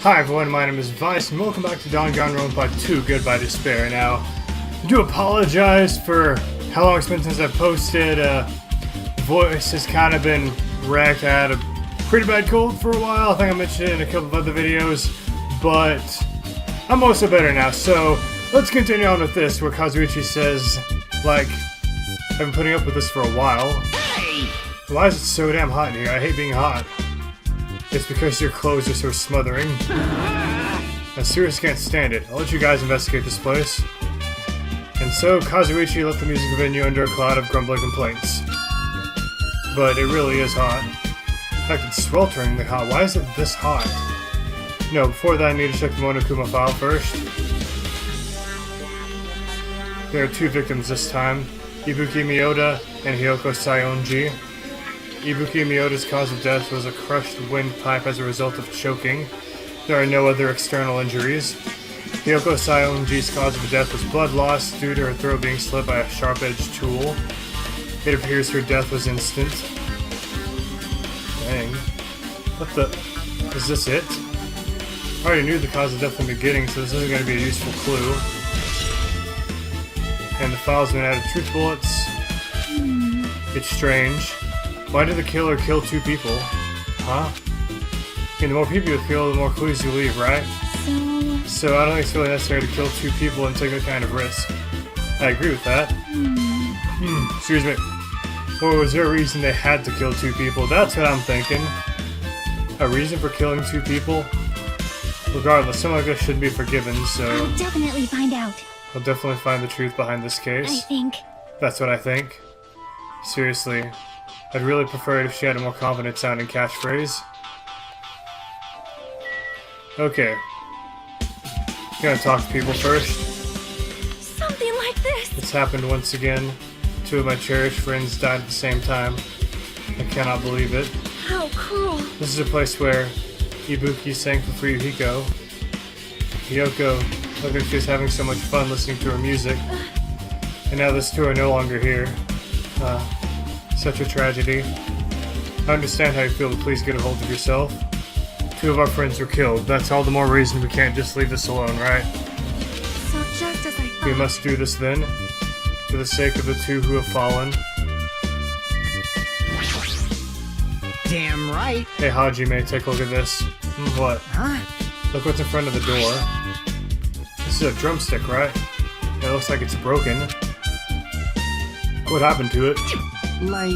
Hi everyone, my name is Vyse, and welcome back to Danganronpa 2 Goodbye Despair. Now, I do apologize for how long it's been since I've posted. Voice has kind of been wrecked. I had a pretty bad cold for a while. I think I mentioned it in a couple of other videos, but I'm also better now. So, let's continue on with this, where Kazuichi says, like, I've been putting up with this for a while. Hey! Why is it so damn hot in here? I hate being hot. It's because your clothes are so smothering. I seriously can't stand it. I'll let you guys investigate this place. And so, Kazuichi left the music venue under a cloud of grumbling complaints. But it really is hot. In fact, it's swelteringly hot. Why is it this hot? No, before that I need to check the Monokuma file first. There are two victims this time. Ibuki Miyoda and Hiyoko Sayonji. Ibuki Miyoda's cause of death was a crushed windpipe as a result of choking. There are no other external injuries. Hiyoko Sayonji's cause of death was blood loss due to her throat being slit by a sharp-edged tool. It appears her death was instant. Dang. What the... Is this it? I already knew the cause of death from the beginning, so this isn't going to be a useful clue. And the file's been added truth bullets. It's strange. Why did the killer kill two people? Huh? I mean, the more people you kill, the more clues you leave, right? So I don't think it's really necessary to kill two people and take that kind of risk. I agree with that. Excuse me. Or was there a reason they had to kill two people? That's what I'm thinking. A reason for killing two people? Regardless, something like this shouldn't be forgiven, so... I'll definitely find out. I'll definitely find the truth behind this case. I think. That's what I think. Seriously. I'd really prefer it if she had a more confident sounding catchphrase. Okay. Gonna talk to people first. Something like this! It's happened once again. Two of my cherished friends died at the same time. I cannot believe it. How cruel! This is a place where Ibuki sang for Fuyuhiko. Hiyoko looked like she was having so much fun listening to her music. And now those two are no longer here. Such a tragedy. I understand how you feel, but please get a hold of yourself. Two of our friends were killed. That's all the more reason we can't just leave this alone, right? So just as I thought. We must do this then, for the sake of the two who have fallen. Damn right. Hey Hajime, take a look at this. What? Huh? Look what's in front of the door. This is a drumstick, right? It looks like it's broken. What happened to it? Like...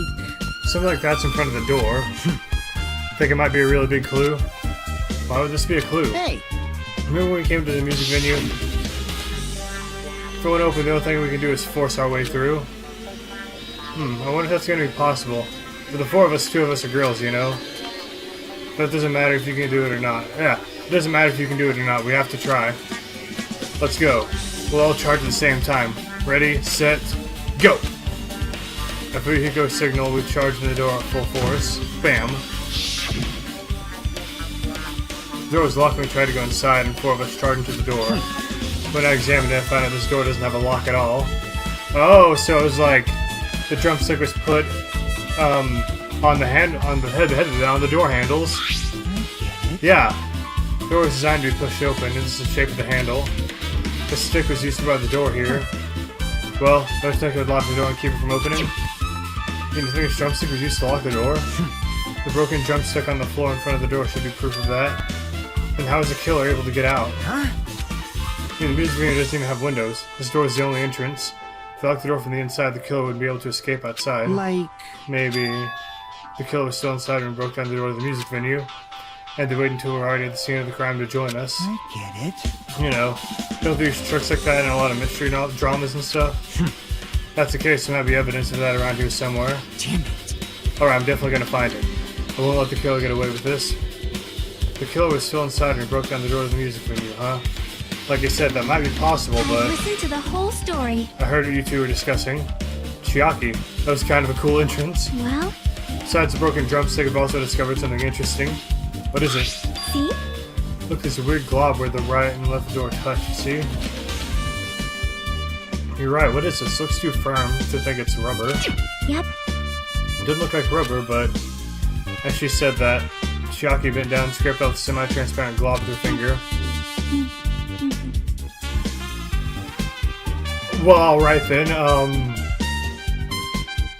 Something like that's in front of the door. Think it might be a really big clue? Why would this be a clue? Hey! Remember when we came to the music venue? If it went open, the only thing we can do is force our way through. I wonder if that's going to be possible. For the four of us, two of us are girls, you know? But it doesn't matter if you can do it or not. Yeah, it doesn't matter if you can do it or not. We have to try. Let's go. We'll all charge at the same time. Ready, set, go! At Fuyuhiko's signal, we charged in the door at full force. Bam. The door was locked when we tried to go inside, and four of us charged into the door. When I examined it, I found out this door doesn't have a lock at all. Oh, so it was like the drumstick was put on the door handles. Yeah. The door was designed to be pushed open, and this is the shape of the handle. The stick was used to ride the door here. Well, no stick would lock the door and keep it from opening. You think this drumstick was used to lock the door? The broken drumstick on the floor in front of the door should be proof of that. And how is the killer able to get out? Huh? The music venue doesn't even have windows. This door is the only entrance. If I locked the door from the inside, the killer wouldn't be able to escape outside. Like... Maybe the killer was still inside and broke down the door to the music venue. And they wait until we're already at the scene of the crime to join us. I get it. You know, don't do tricks like that in a lot of mystery dramas and stuff. If that's the case, there might be evidence of that around here somewhere. Damn it. Alright, I'm definitely gonna find it. I won't let the killer get away with this. The killer was still inside and he broke down the door to the music venue, huh? Like I said, that might be possible, but... Listen to the whole story. I heard what you two were discussing. Chiaki. That was kind of a cool entrance. Well? Besides the broken drumstick, I've also discovered something interesting. What is it? See? Look, there's a weird glob where the right and left door touch, see? You're right, what is this? Looks too firm to think it's rubber. Yep. It didn't look like rubber, but as she said that, Chiaki bent down and scraped off the semi-transparent glob with her finger. Well, alright then,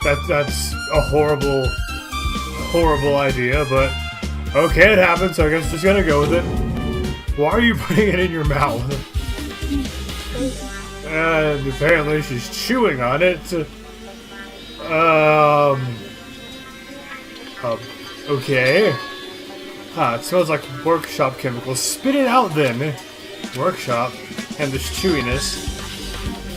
that's a horrible idea, but okay, it happened, so I guess just gonna go with it. Why are you putting it in your mouth? And apparently she's chewing on it. Okay. It smells like workshop chemicals. Spit it out then! Workshop. And this chewiness.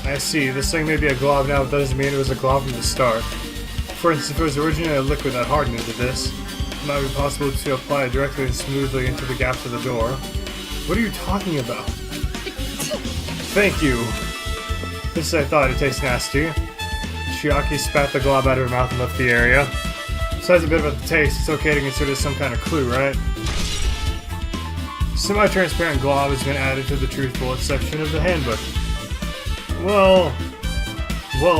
I see. This thing may be a glob now, but that doesn't mean it was a glob from the start. For instance, if it was originally a liquid that hardened into this, it might be possible to apply it directly and smoothly into the gaps of the door. What are you talking about? Thank you. Just as I thought, it tastes nasty. Chiaki spat the glob out of her mouth and left the area. Besides a bit about the taste, it's okay to consider some kind of clue, right? Semi-transparent glob has been added to the truth bullet section of the handbook. Well,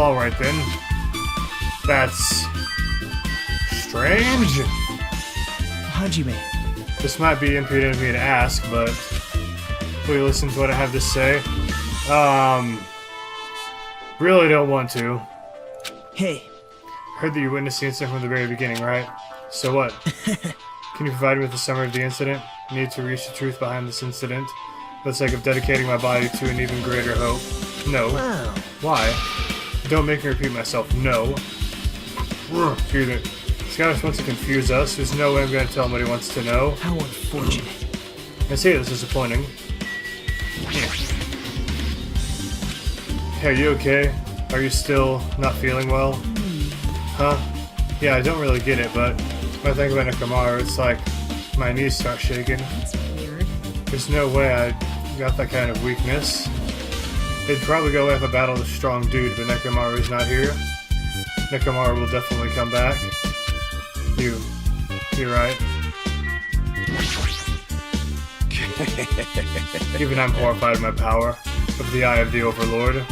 alright then. That's strange. Hajime. This might be impudent of me to ask, but will you listen to what I have to say? Really don't want to. Hey. Heard that you witnessed the incident from the very beginning, right? So what? Can you provide me with a summary of the incident? I need to reach the truth behind this incident for the sake of dedicating my body to an even greater hope. No. Wow. Why? Don't make me repeat myself. No. This guy just wants to confuse us. There's no way I'm going to tell him what he wants to know. How unfortunate. I see that's disappointing. Hey, are you okay? Are you still not feeling well? Huh? Yeah, I don't really get it, but when I think about Nekomaru, it's like my knees start shaking. That's weird. There's no way I got that kind of weakness. It'd probably go away if I battled a strong dude, but Nekomaru's not here. Nekomaru will definitely come back. You're right. Even I'm horrified of my power, of the eye of the Overlord.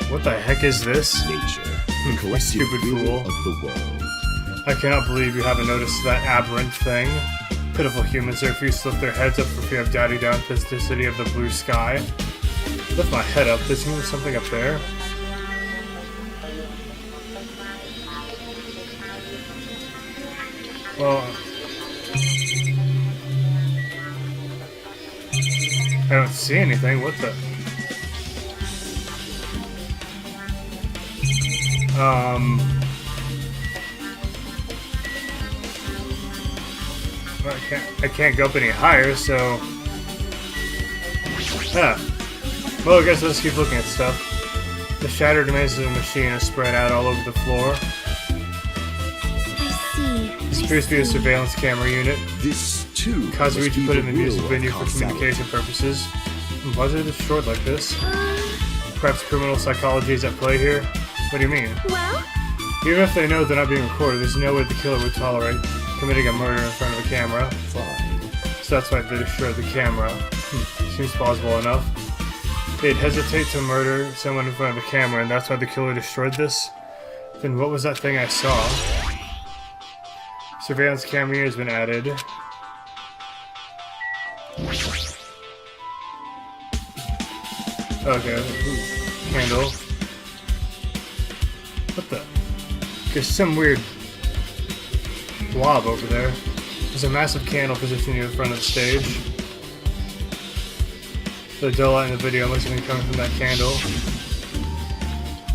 What the heck is this? Nature, the collective Stupid will fool. of the world. I cannot believe you haven't noticed that aberrant thing. Pitiful humans that refuse to lift their heads up for fear of daddy down to the city of the blue sky. Lift my head up. There's something up there. Well, I don't see anything. What the? Well, I can't go up any higher, so. Well, I guess let's keep looking at stuff. The shattered remains of the machine are spread out all over the floor. I see. This appears to be a surveillance camera unit. This, too, Kazuichi put it in the music will venue of for causality. communication purposes. Why is it destroyed like this? Perhaps criminal psychology is at play here? What do you mean? Well, Even if they know they're not being recorded, there's no way the killer would tolerate committing a murder in front of a camera. Fine. So that's why they destroyed the camera. Seems plausible enough. They'd hesitate to murder someone in front of a camera, and that's why the killer destroyed this? Then what was that thing I saw? Surveillance camera has been added. Okay. Ooh. Candle. What the? There's some weird blob over there. There's a massive candle positioned near the front of the stage. The dull light in the video must have been coming from that candle.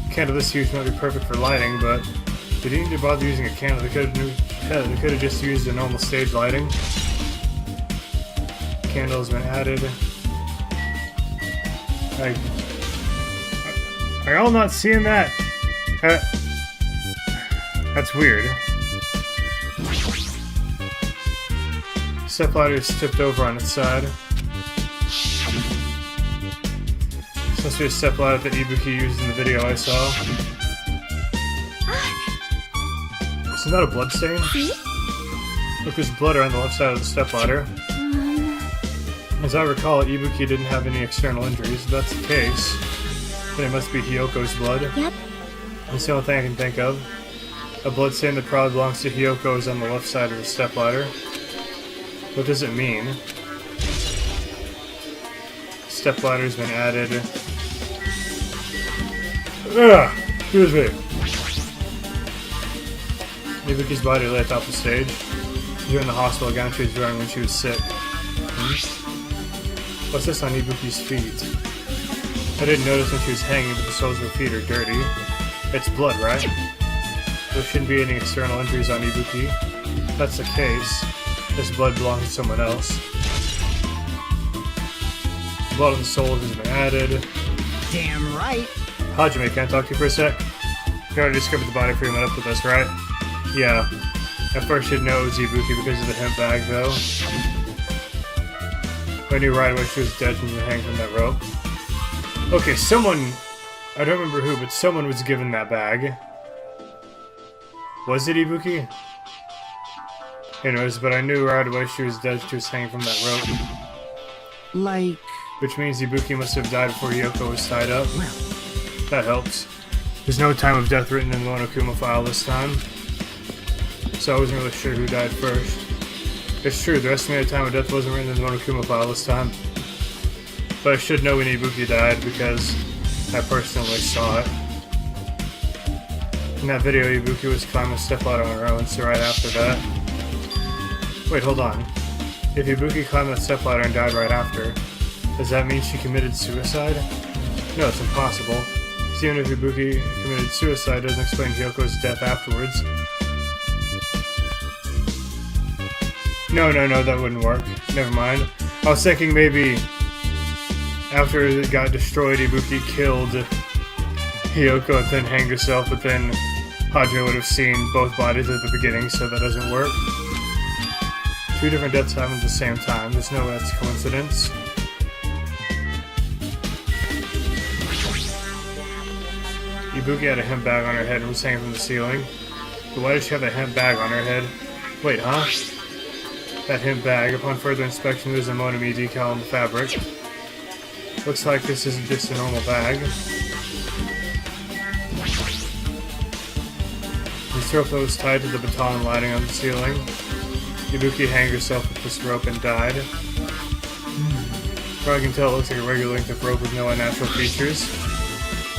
A candle this huge might be perfect for lighting, but they didn't need to bother using a candle. They could have just used the normal stage lighting. Candle has been added. Are y'all not seeing that? That's weird. Step ladder is tipped over on its side. This must be a step ladder that Ibuki used in the video I saw. Isn't that a blood stain? see? Look, there's blood around the left side of the step ladder. As I recall, Ibuki didn't have any external injuries. If that's the case, then it must be Hyoko's blood. Yep. That's the only thing I can think of. A blood stain that probably belongs to Hyoko is on the left side of the stepladder. What does it mean? Step ladder's been added. Ugh! Excuse me. Ibuki's body lay atop the stage. During the hospital gown she was wearing when she was sick. What's this on Ibuki's feet? I didn't notice when she was hanging, but the soles of her feet are dirty. It's blood, right? There shouldn't be any external injuries on Ibuki. If that's the case, this blood belongs to someone else. Blood on the soles has been added. Damn right. Hajime, can I talk to you for a sec? You already discovered the body before you met up with us, right? Yeah. At first you'd know it was Ibuki because of the hemp bag, though. I knew right away she was dead when she was hanging from that rope. Okay, someone... I don't remember who, but someone was given that bag. Was it Ibuki? Anyways, but I knew right away she was dead. She was hanging from that rope. Like... Which means Ibuki must have died before Hyoko was tied up. Well... That helps. There's no time of death written in the Monokuma file this time. So I wasn't really sure who died first. It's true, the estimated time of death wasn't written in the Monokuma file this time. But I should know when Ibuki died because I personally saw it. In that video, Ibuki was climbing a step ladder on her own, so right after that... Wait, hold on. If Ibuki climbed that step ladder and died right after, does that mean she committed suicide? No, it's impossible. Because even if Ibuki committed suicide, it doesn't explain Hyoko's death afterwards. No, that wouldn't work. Never mind. I was thinking maybe after it got destroyed, Ibuki killed Hyoko and then hanged herself, but then Hajime would have seen both bodies at the beginning, so that doesn't work. Two different deaths happen at the same time. There's no way that's a coincidence. Ibuki had a hemp bag on her head and was hanging from the ceiling. But why does she have a hemp bag on her head? Wait, huh? That hemp bag. Upon further inspection, there's a Monami decal on the fabric. Looks like this isn't just a normal bag. The rope that was tied to the baton lighting on the ceiling. Ibuki hanged herself with this rope and died. Probably can tell it looks like a regular length of rope with no unnatural features.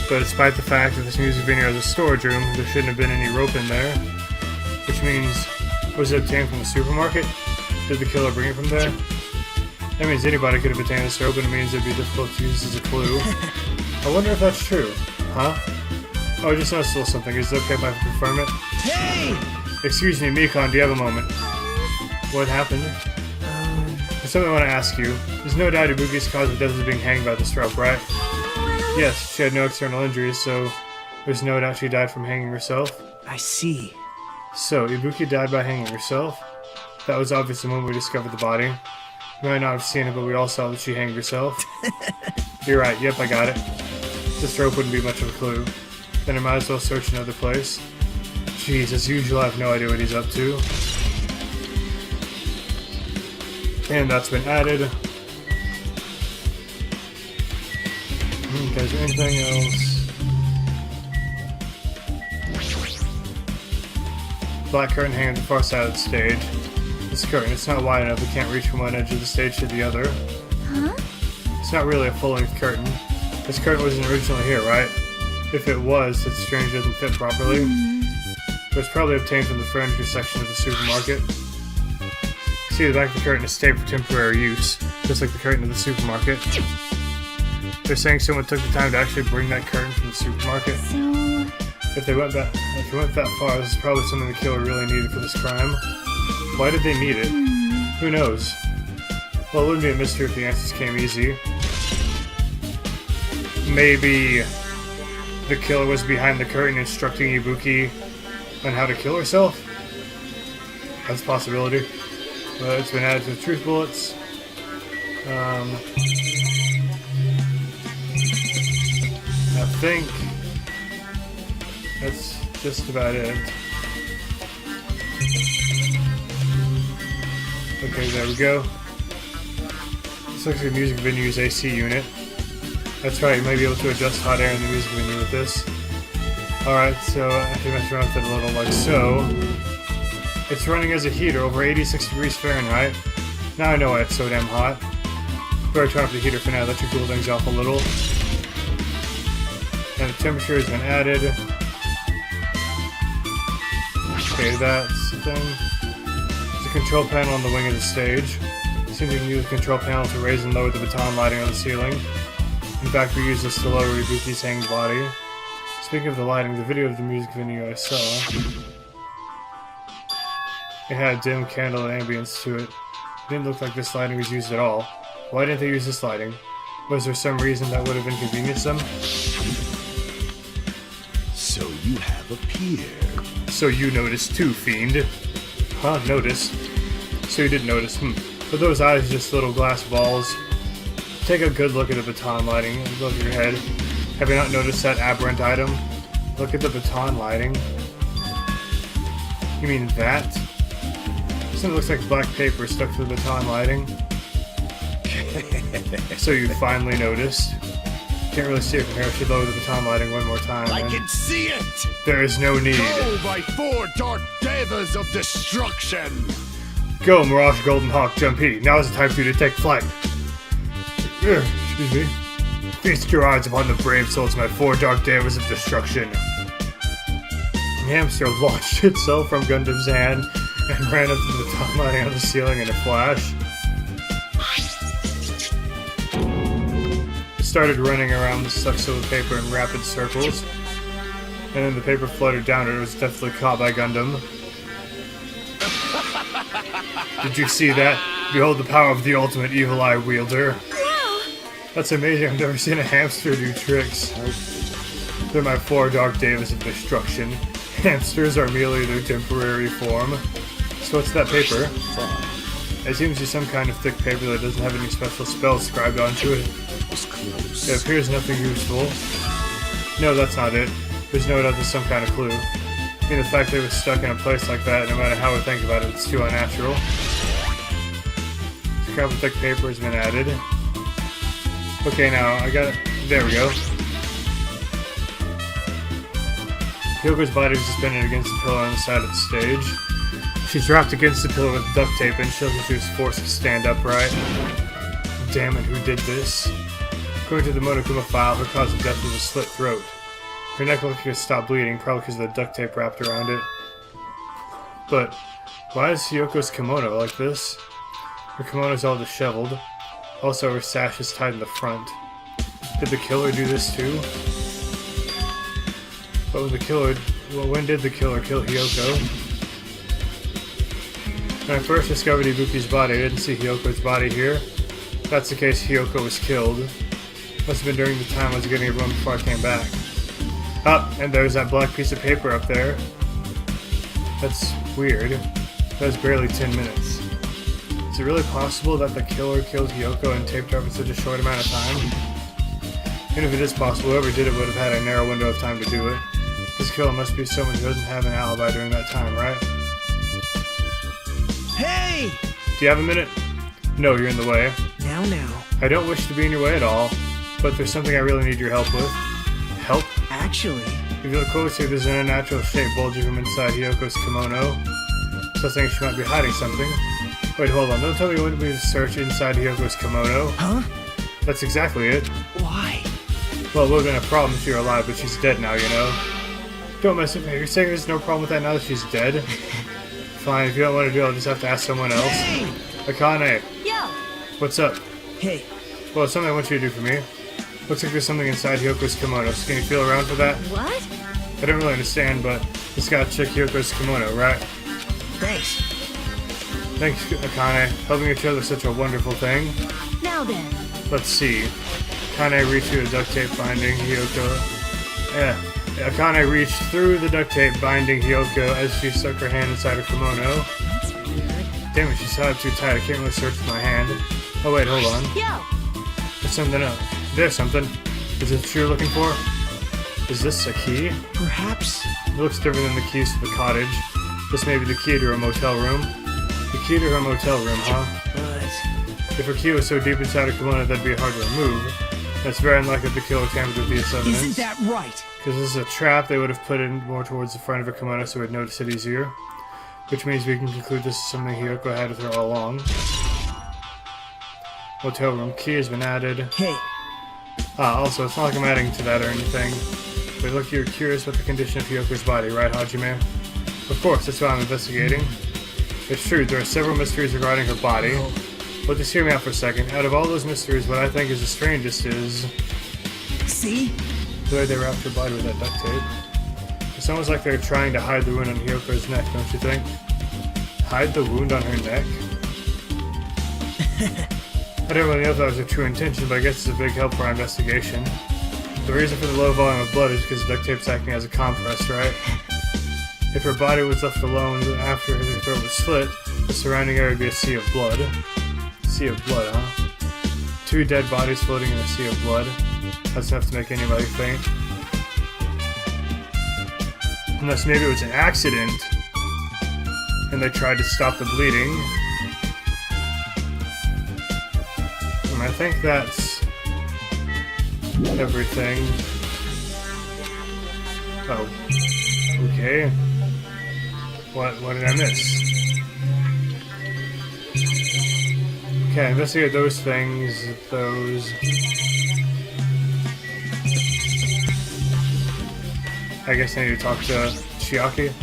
But despite the fact that this music venue has a storage room, there shouldn't have been any rope in there. Which means, was it obtained from the supermarket? Did the killer bring it from there? That means anybody could have obtained this rope, and it means it'd be difficult to use as a clue. I wonder if that's true. Huh? Oh, I just noticed a little something. Is it okay if I confirm it? Hey! Excuse me, Mikon, do you have a moment? What happened? There's something I want to ask you. There's no doubt Ibuki's cause of death is being hanged by this rope, right? Yes, she had no external injuries, so there's no doubt she died from hanging herself. I see. So, Ibuki died by hanging herself? That was obvious the moment we discovered the body. We might not have seen it, but we all saw that she hanged herself. You're right, yep, I got it. This rope wouldn't be much of a clue. Then I might as well search another place. Jeez, as usual, I have no idea what he's up to. And that's been added. Okay, is there anything else? Black curtain hanging at the far side of the stage. This curtain, it's not wide enough, it can't reach from one edge of the stage to the other. Huh? It's not really a full-length curtain. This curtain wasn't originally here, right? If it was, it's strange it doesn't fit properly. It was probably obtained from the furniture section of the supermarket. See, the back of the curtain is taped for temporary use, just like the curtain of the supermarket. They're saying someone took the time to actually bring that curtain from the supermarket. So... If they went that far, this is probably something the killer really needed for this crime. Why did they need it? Who knows? Well, it wouldn't be a mystery if the answers came easy. Maybe the killer was behind the curtain instructing Ibuki on how to kill herself? That's a possibility. But it's been added to the truth bullets. I think that's just about it. Okay, there we go. This looks like a music venue's AC unit. That's right, you might be able to adjust hot air in the music venue with this. Alright, so I have to mess around with it a little like so. It's running as a heater over 86 degrees Fahrenheit. Now I know why it's so damn hot. Better turn off the heater for now, let you cool things off a little. And the temperature has been added. Okay, that's the thing. There's a control panel on the wing of the stage. It seems you can use the control panel to raise and lower the baton lighting on the ceiling. In fact, we use this to lower Ibuki's hanging body. Speaking of the lighting, the video of the music video I saw, it had a dim candle ambience to it. It didn't look like this lighting was used at all. Why didn't they use this lighting? Was there some reason that would have inconvenienced them? So you have appeared. So you noticed too, fiend. Huh, noticed. So you did notice, But those eyes are just little glass balls. Take a good look at the baton lighting above your head. Have you not noticed that aberrant item? Look at the baton lighting. You mean that? Something looks like black paper stuck to the baton lighting. So you finally noticed. Can't really see it from here. I should lower the baton lighting one more time. I can see it! There is no need. Go by 4 dark devas of destruction! Go, Mirage Golden Hawk Jumpy. Now is the time for you to take flight. Excuse me. Feast your eyes upon the brave souls of my 4 dark devas of destruction. The hamster launched itself from Gundam's hand and ran up to the baton lighting on the ceiling in a flash. It started running around the stuck silver paper in rapid circles, and then the paper fluttered down and it was definitely caught by Gundam. Did you see that? Behold the power of the ultimate evil eye wielder. Wow! That's amazing, I've never seen a hamster do tricks. They're my 4 dark devas of destruction. Hamsters are merely their temporary form. So what's that paper? It seems to be some kind of thick paper that doesn't have any special spells scribed onto it. It appears nothing useful. No, that's not it. There's no doubt there's some kind of clue. I mean, the fact they were stuck in a place like that, no matter how we think about it, it's too unnatural. Scrap of thick paper has been added. Okay, now, I got it. There we go. Hyoko's body was suspended against the pillar on the side of the stage. She's dropped against the pillar with duct tape and shows that she was forced to stand upright. Damn it, who did this? According to the Monokuma file, her cause of death was a slit throat. Her neck looked like it stopped bleeding, probably because of the duct tape wrapped around it. But why is Hyoko's kimono like this? Her kimono's all disheveled. Also, her sash is tied in the front. Did the killer do this too? But when did the killer kill Hyoko? When I first discovered Ibuki's body, I didn't see Hyoko's body here. If that's the case, Hyoko was killed. Must have been during the time I was getting everyone before I came back. And there's that black piece of paper up there. That's weird. That was barely 10 minutes. Is it really possible that the killer killed Hyoko and taped her up in such a short amount of time? Even if it is possible, whoever did it would have had a narrow window of time to do it. This killer must be someone who doesn't have an alibi during that time, right? Hey! Do you have a minute? No, you're in the way. Now. I don't wish to be in your way at all, but there's something I really need your help with. Help? Actually, If you look closely, there's an unnatural shape bulging from inside Hyoko's kimono. So I think she might be hiding something. Wait, hold on. Don't tell me you want me to search inside Hyoko's kimono. huh? That's exactly it. Why? Well, it would have been a problem if she were alive, but she's dead now, you know. Don't mess with me. You're saying there's no problem with that now that she's dead? Fine, if you don't want to do it, I'll just have to ask someone else. Hey! Akane, Yo! what's up? Hey, Well, it's something I want you to do for me. Looks like there's something inside Hyoko's kimono, so can you feel around for that? What? I don't really understand, but just gotta check Hyoko's kimono, right? thanks. Thanks, Akane. Helping each other is such a wonderful thing. Now then. Let's see. Akane reached through the duct tape binding Hyoko. Akane reached through the duct tape binding Hyoko as she stuck her hand inside her kimono. That's weird. Damn it, she's tied too tight. I can't really search with my hand. Oh wait, hold on. Yo! There's something else. There's something. Is it what you're looking for? Is this a key? Perhaps. It looks different than the keys to the cottage. This may be the key to her motel room. The key to her motel room, huh? But If her key was so deep inside her kimono that'd be hard to remove, that's very unlikely the killer tampered with these evidence. isn't that right? Because this is a trap, they would have put it more towards the front of her kimono so we'd notice it easier. Which means we can conclude this is something Hyoko had with her all along. Hotel room key has been added. Hey, Also, it's not like I'm adding to that or anything. But look, you're curious about the condition of Hyoko's body, right, Hajime? Of course, that's why I'm investigating. It's true, there are several mysteries regarding her body. But just hear me out for a second. Out of all those mysteries, what I think is the strangest is see? the way they wrapped her body with that duct tape. It's almost like they're trying to hide the wound on Hyoko's neck, don't you think? Hide the wound on her neck? I don't really know if that was a true intention, but I guess it's a big help for our investigation. The reason for the low volume of blood is because the duct tape's acting as a compress, right? If her body was left alone after her throat was slit, the surrounding area would be a sea of blood. Sea of blood, huh? 2 dead bodies floating in a sea of blood. That's enough to make anybody faint. Unless maybe it was an accident, and they tried to stop the bleeding. And I think that's everything. Oh. Okay. What did I miss? Okay, investigate those things, those. I guess I need to talk to Chiaki.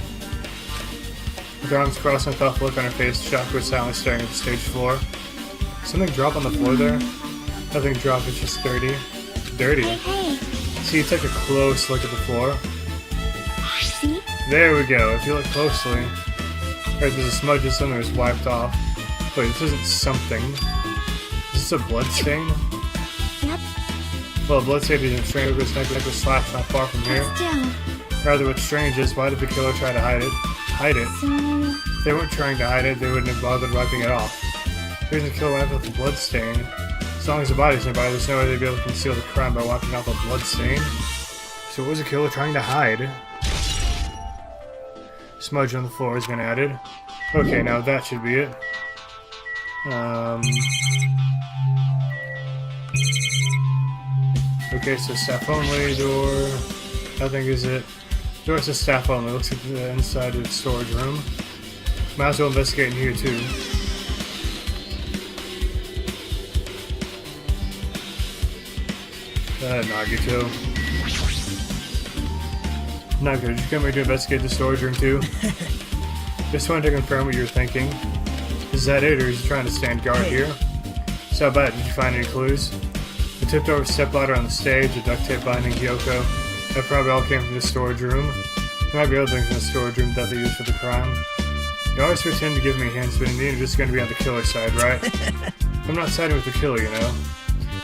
With her arms crossed and a thoughtful look on her face, Chiaki was silently staring at the stage floor. Something drop on the floor there? Nothing dropped, it's just dirty. Dirty. Hey. See, take a close look at the floor. See? There we go. If you look closely, right, there's a smudge of something that was wiped off. Wait, this isn't something. Is this a blood stain? Yep. Well, a blood stain isn't strange, but it's like a slash not far from here. Still. Rather, what's strange is, why did the killer try to hide it? Hide it? So... If they weren't trying to hide it, they wouldn't have bothered wiping it off. The reason the killer wiped off the blood stain. As long as the body's nearby, there's no way they'd be able to conceal the crime by wiping off a blood stain. So what was the killer trying to hide? Smudge on the floor has been added. Okay, now that should be it. Okay, so staff only, door. Nothing is it. Door says staff only. Looks like the inside of the storage room. Might as well investigate in here too. Nagito. Nagito, did you come here to investigate the storage room too? Just wanted to confirm what you were thinking. Is that it, or is he trying to stand guard here? So how about it? Did you find any clues? The tipped over stepladder on the stage, the duct tape binding Hyoko. That probably all came from the storage room. There might be other things in the storage room that they used for the crime. You always pretend to give me hints, but in the end you're just going to be on the killer's side, right? I'm not siding with the killer, you know.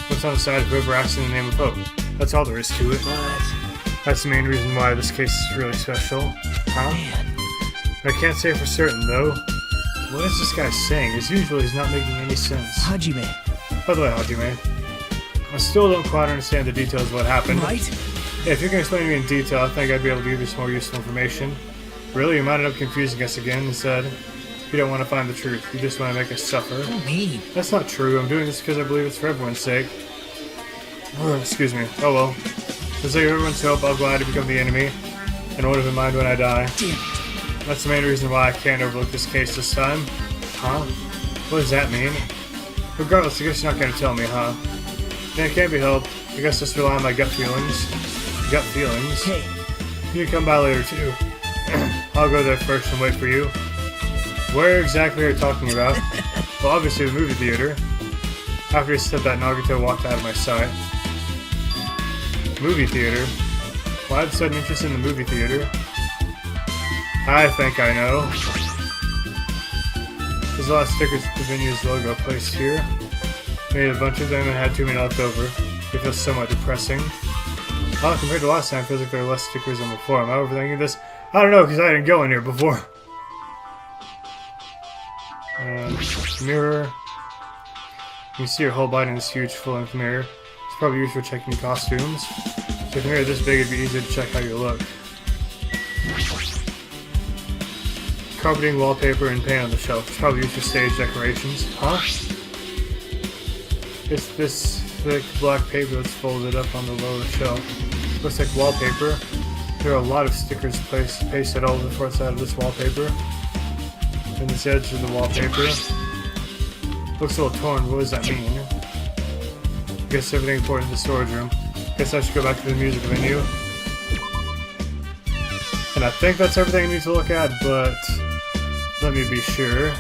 What's on the side of whoever acts in the name of hope? That's all there is to it. But... That's the main reason why this case is really special. Huh? man. I can't say for certain, though. What is this guy saying? As usual, he's not making any sense. Hajime. By the way, Hajime, I still don't quite understand the details of what happened. Right? Yeah, if you can explain to me in detail, I think I'd be able to give you some more useful information. Really, you might end up confusing us again instead. You don't want to find the truth. You just want to make us suffer. What do you mean? That's not true. I'm doing this because I believe it's for everyone's sake. Excuse me. Oh well. For the sake of everyone's hope, I'll gladly become the enemy, and won't even mind when I die. Damn it. That's the main reason why I can't overlook this case this time. Huh? What does that mean? Regardless, I guess you're not going to tell me, huh? Yeah, it can't be helped. I guess just rely on my gut feelings. Gut feelings? Hey. You can come by later, too. I'll go there first and wait for you. Where exactly are you talking about? Well, obviously the movie theater. After he said that, Nagito walked out of my sight. Movie theater? Why had sudden interest in the movie theater? I think I know. There's a lot of stickers with the venue's logo placed here. Made a bunch of them and had too many left over. It feels somewhat depressing. Well, compared to last time, it feels like there are less stickers than before. Am I overthinking this? I don't know, because I didn't go in here before. Mirror. You can see your whole body in this huge full-length mirror. It's probably used for checking costumes. With a mirror this big, it'd be easy to check how you look. Carpeting, wallpaper, and paint on the shelf. It's probably used for stage decorations. Huh? It's this thick black paper that's folded up on the lower shelf. Looks like wallpaper. There are a lot of stickers pasted all over the front side of this wallpaper. And this edge of the wallpaper. Looks a little torn. What does that mean? Guess everything important in the storage room. Guess I should go back to the music venue. And I think that's everything I need to look at, but let me be sure.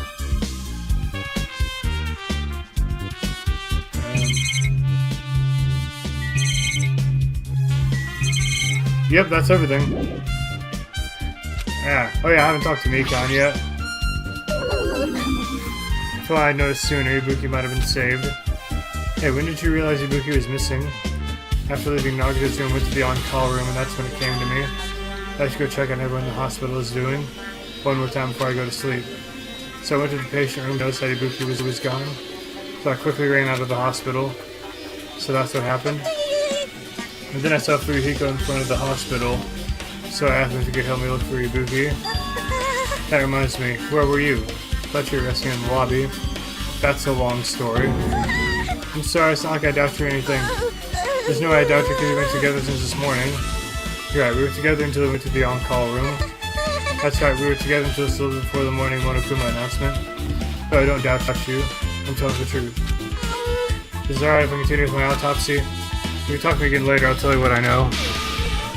Yep, that's everything. Yeah. Oh yeah, I haven't talked to Mikon yet. If I noticed sooner, Ibuki might have been saved. Hey, when did you realize Ibuki was missing? After leaving Nagata's room, went to the on-call room, and that's when it came to me. I should go check on everyone the hospital is doing. One more time before I go to sleep. So I went to the patient room, noticed that Ibuki was gone. So I quickly ran out of the hospital. So that's what happened. And then I saw Fuyuhiko in front of the hospital. So I asked him if he could help me look for Ibuki. That reminds me, where were you? Thought you were resting in the lobby. That's a long story. I'm sorry, it's not like I doubt you or anything. There's no way I doubt you because we've been together since this morning. You're right, we were together until we went to the on-call room. That's right, we were together until just a little before the morning Monokuma announcement. But I don't doubt you. I'm telling the truth. Is it alright if I continue with my autopsy? If you talk to me again later, I'll tell you what I know.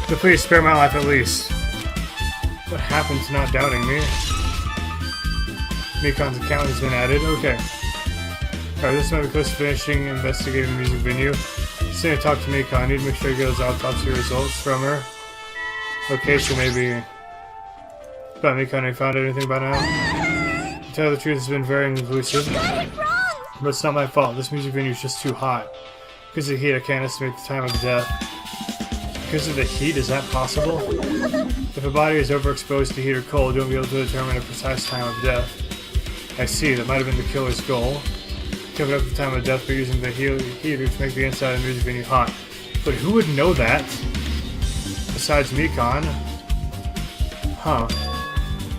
But please spare my life at least. What happened to not doubting me? Mikon's account has been added. Okay. Alright, this might be close to finishing investigating the music venue. Just need to talk to Mikon. I need to make sure I get those autopsy results from her. Okay, so maybe... About Mikon, have you found anything by now? To tell you the truth, it's been very inconclusive. But it's not my fault. This music venue is just too hot. Because of the heat, I can't estimate the time of death. Because of the heat, is that possible? If a body is overexposed to heat or cold, you won't be able to determine a precise time of death. I see, that might have been the killer's goal. Covered up the time of death by using the heater to make the inside of the music venue hot. But who would know that? Besides Mikon? Huh.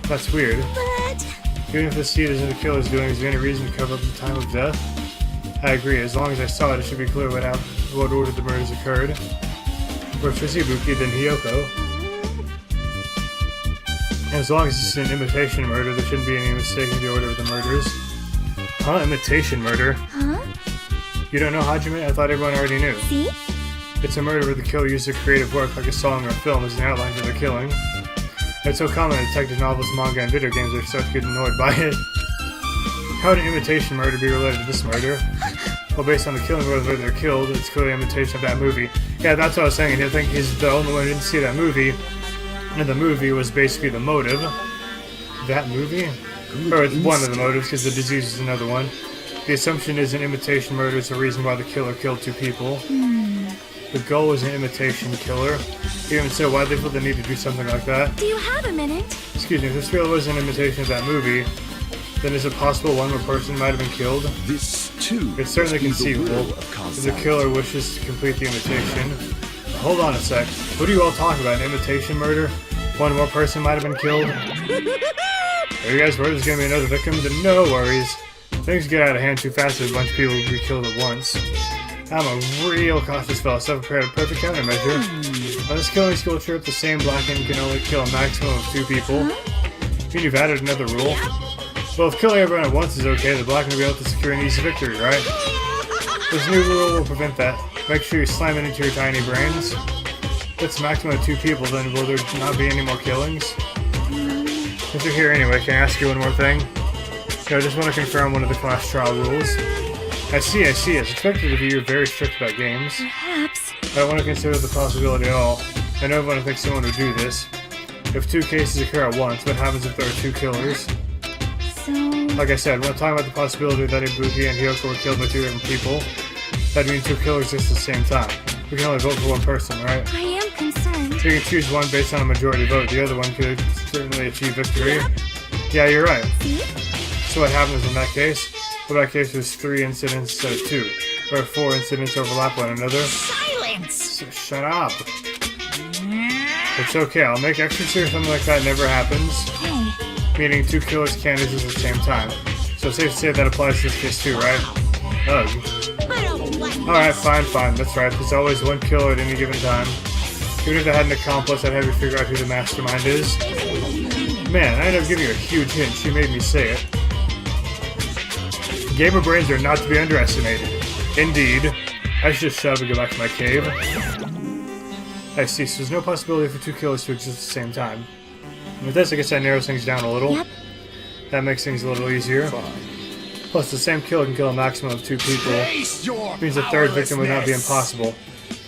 That's weird. But... Even if this heat isn't the killer's doing, is there any reason to cover up the time of death? I agree, as long as I saw it, it should be clear what order the murders occurred. First was Ibuki, then Hiyoko. As long as it's an imitation murder, there shouldn't be any mistake in the order of the murders. Huh? Imitation murder? Huh? You don't know Hajime? I thought everyone already knew. See? It's a murder where the killer used a creative work like a song or a film as an outline for their killing. It's so common in detective novels, manga, and video games that I start to get annoyed by it. How would an imitation murder be related to this murder? Well, based on the killing where they're killed, it's clearly an imitation of that movie. Yeah, that's what I was saying. I think he's the only one who didn't see that movie. And the movie was basically the motive. That movie? Or it's one of the motives, because the disease is another one. The assumption is an imitation murder is the reason why the killer killed two people. The goal was an imitation killer. Even so, why they feel the need to do something like that? Do you have a minute? Excuse me, if this really was an imitation of that movie, then is it possible one more person might have been killed? This too. It's certainly must be the conceivable will of if the causality. killer wishes to complete the imitation. Hold on a sec. What are you all talking about? An imitation murder? One more person might have been killed? Are you guys worried there's gonna be another victim? Then no worries. Things get out of hand too fast if a bunch of people will be killed at once. I'm a real cautious fellow, so I've prepared a perfect countermeasure. On this killing school trip, the same black ant can only kill a maximum of 2 people. And you've added another rule. Well, if killing everyone at once is okay, the black will be able to secure an easy victory, right? This new rule will prevent that. Make sure you slam it into your tiny brains. If it's a maximum of 2 people, then will there not be any more killings? Since you're here anyway, can I ask you one more thing? I just want to confirm one of the class trial rules. I see. It's expected of you you're very strict about games. Perhaps. I don't want to consider the possibility at all. I know everyone thinks someone would do this. If 2 cases occur at once, what happens if there are 2 killers? So... Like I said, we're not talking about the possibility that Ibuki and Hiyoko were killed by 2 different people. That means 2 killers exist at the same time. We can only vote for one person, right? I am concerned. So you can choose one based on a majority vote. The other one could certainly achieve victory. Yeah, you're right. See? So what happens in that case? What about case there's 3 incidents instead of 2? Or 4 incidents overlap one another? Silence! So shut up. It's okay, I'll make extra sure something like that never happens. Hey. Meaning 2 killers can't exist at the same time. So it's safe to say that applies to this case too, right? Ugh. I don't like Alright, fine, that's right. There's always 1 killer at any given time. Even if I had an accomplice, I'd have you figure out who the mastermind is. Man, I ended up giving you a huge hint. She made me say it. Gamer brains are not to be underestimated. Indeed. I should just shut up and go back to my cave. I see, so there's no possibility for two killers to exist at the same time. And with this, I guess that narrows things down a little. Yep. That makes things a little easier. Plus, the same killer can kill a maximum of 2 people. Which means the third victim would not be impossible.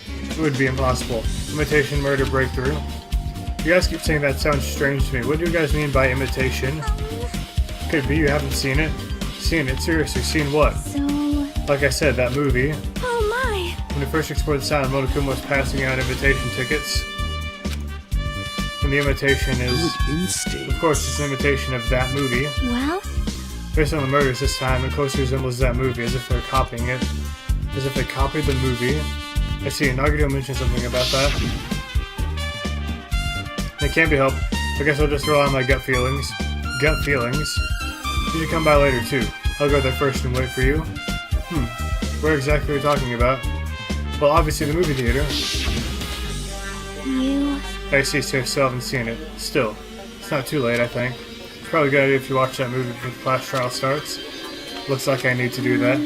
It would be impossible. Imitation murder breakthrough. You guys keep saying that sounds strange to me. What do you guys mean by imitation? Could be you haven't seen it. Seen it? Seriously, seen what? So... Like I said, that movie. Oh my! When we first explored the sound, Monokuma was passing out invitation tickets. And the imitation is... Of course, it's an imitation of that movie. Well? Based on the murders this time, it closely resembles that movie, as if they're copying it. As if they copied the movie. I see, Nagito mentioned something about that. It can't be helped. I guess I'll just rely on my gut feelings. Gut feelings? You should come by later, too. I'll go there first and wait for you. Where exactly are we talking about? Well, obviously the movie theater. You... I see, so you still haven't seen it. Still. It's not too late, I think. It's probably a good idea if you watch that movie before the class trial starts. Looks like I need to do that.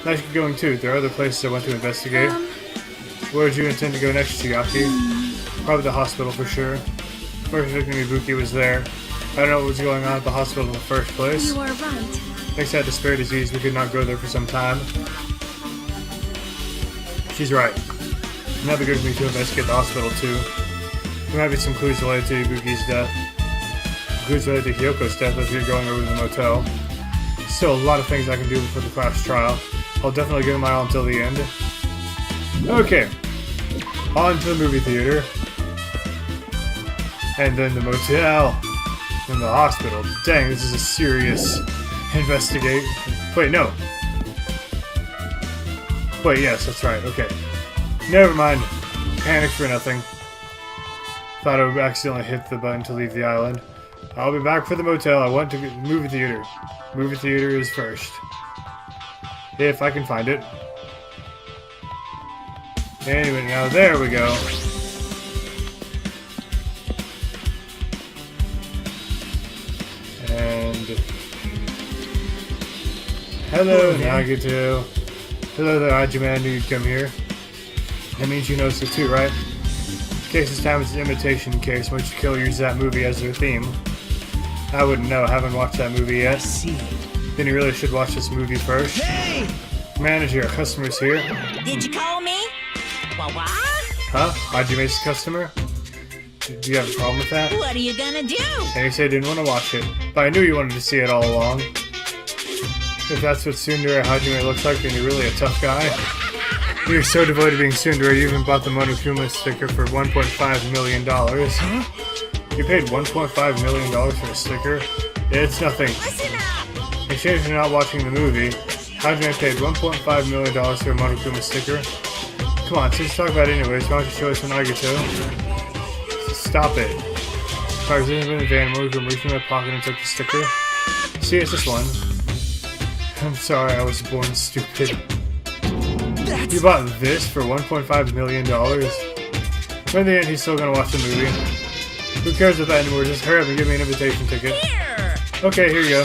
Nice going too. There are other places I want to investigate. Where would you intend to go next, Chiaki? Probably the hospital for sure. First victim Ibuki was there. I don't know what was going on at the hospital in the first place. You are right. Thanks to that despair disease, we could not go there for some time. She's right. It might be good for me to investigate the hospital too. There might be some clues related to Ibuki's death. Clues related to Hyoko's death as we're going over to the motel. Still a lot of things I can do before the class trial. I'll definitely give it my all until the end. Okay. On to the movie theater. And then the motel. And the hospital. Dang, this is a serious investigate. Wait, no. Wait, yes, that's right. Okay. Never mind. Panic for nothing. Thought I would accidentally hit the button to leave the island. I'll be back for the motel. I went to the movie theater. Movie theater is first. If I can find it. Anyway, now there we go. And... Hello, Nagito. Hello there, Hajime. I knew you'd come here. That means you noticed it too, right? In case this time it's an imitation case, which killer used that movie as their theme. I wouldn't know, haven't watched that movie yet. I see. Then you really should watch this movie first. Hey! Manager, customer's here. Did you call me? What? Huh? Hajime's customer? Do you have a problem with that? What are you gonna do? And you said you didn't want to watch it, but I knew you wanted to see it all along. If that's what Tsundere Hajime looks like, then you're really a tough guy. You're so devoted to being Tsundere, you even bought the Monokuma sticker for $1.5 million. Huh? You paid $1.5 million for a sticker? It's nothing. Listen up! In exchange for not watching the movie, Hajime paid $1.5 million for a Monokuma sticker. Come on, since talk about it anyways, why don't you show us an Nagito? Stop it. If I was in the van, Monokuma reached in my pocket and took the sticker. See, it's this one. I'm sorry, I was born stupid. You bought this for $1.5 million? But in the end, he's still gonna watch the movie. Who cares about that anymore? Just hurry up and give me an invitation ticket. Here! Okay, here you go.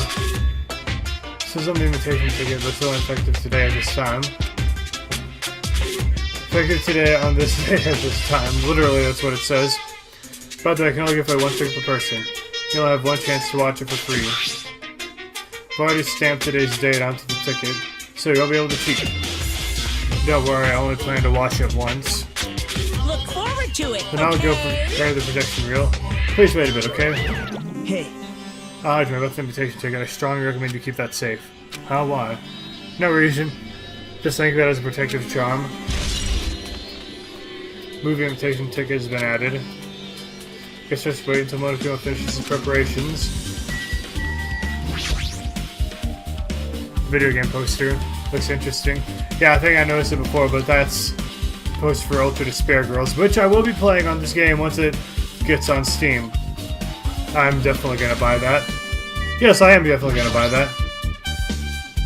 This is on the invitation ticket, but still effective today at this time. Effective today on this day at this time. Literally, that's what it says. By the way, I can only give away one ticket per person. You'll have one chance to watch it for free. I've already stamped today's date onto the ticket, so you'll be able to cheat. Don't worry, I only plan to watch it once. Look forward to it, Then I'll go prepare the projection reel. Please wait a bit, okay? Hey, Hajime, about the invitation ticket, I strongly recommend you keep that safe. How? Why? No reason. Just think of it as a protective charm. Movie invitation ticket has been added. Guess just wait until Monokuma finishes his preparations. Video game poster. Looks interesting. Yeah, I think I noticed it before, but that's the poster for Ultra Despair Girls, which I will be playing on this game once it gets on Steam. I'm definitely gonna buy that. Yes, I am definitely gonna buy that.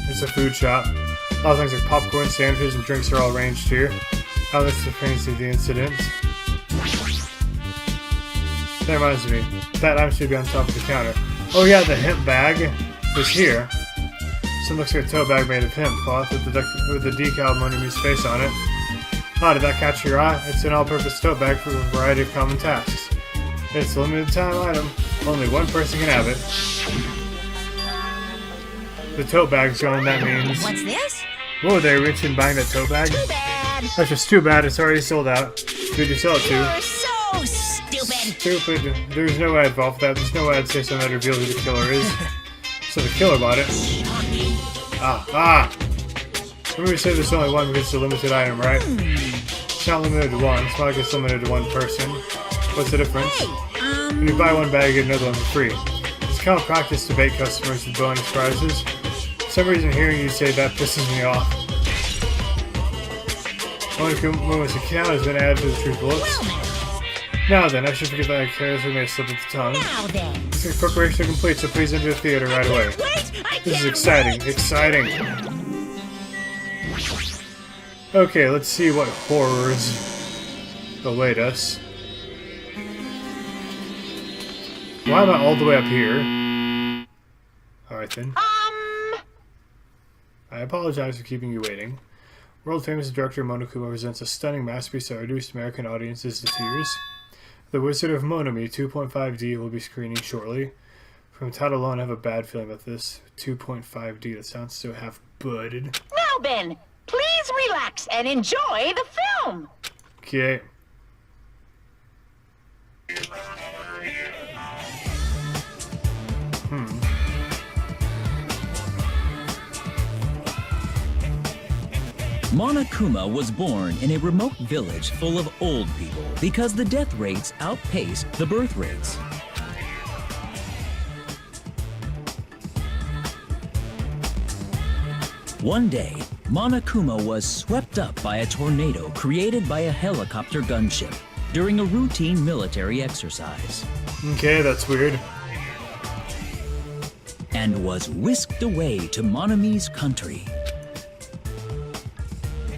It's a food shop. All things like popcorn, sandwiches, and drinks are all arranged here. How this pertains to the incident. That reminds me. That item should be on top of the counter. Oh yeah, the hemp bag is here. This looks like a tote bag made of hemp cloth with the decal of Monimi's face on it. Oh, did that catch your eye? It's an all-purpose tote bag for a variety of common tasks. It's a limited time item. Only one person can have it. The tote bag's gone, that means... What's this? Whoa, they rich in buying that tote bag? Too bad. That's just too bad, it's already sold out. Who'd you sell it to? You're so stupid. Stupid. There's no ad involved with that. There's no ad say something that reveals who the killer is. So the killer bought it. Remember we said there's only one because it's a limited item, right? It's not limited to one. It's not like it's limited to one person. What's the difference? Hey, When you buy one bag, you get another one for free. It's common practice to bait customers with bonus prizes. For some reason, hearing you say that pisses me off. Momo's account has been added to the truth bullets. Now then, I should forget that I carelessly made a slip of the tongue. now then. This preparation is complete, so please enter the theater right away. Wait, I This is can't exciting, wait. exciting. Okay, let's see what horrors await us. Why am I all the way up here? Alright then. I apologize for keeping you waiting. World famous director Monokuma presents a stunning masterpiece that reduced American audiences to tears. The Wizard of Monomi 2.5D will be screening shortly. From title alone, I have a bad feeling about this. 2.5D, that sounds so half-butted. Now then, please relax and enjoy the film. Okay. Monokuma was born in a remote village full of old people because the death rates outpaced the birth rates. One day, Monokuma was swept up by a tornado created by a helicopter gunship during a routine military exercise Okay, that's weird. and was whisked away to Monomi's country.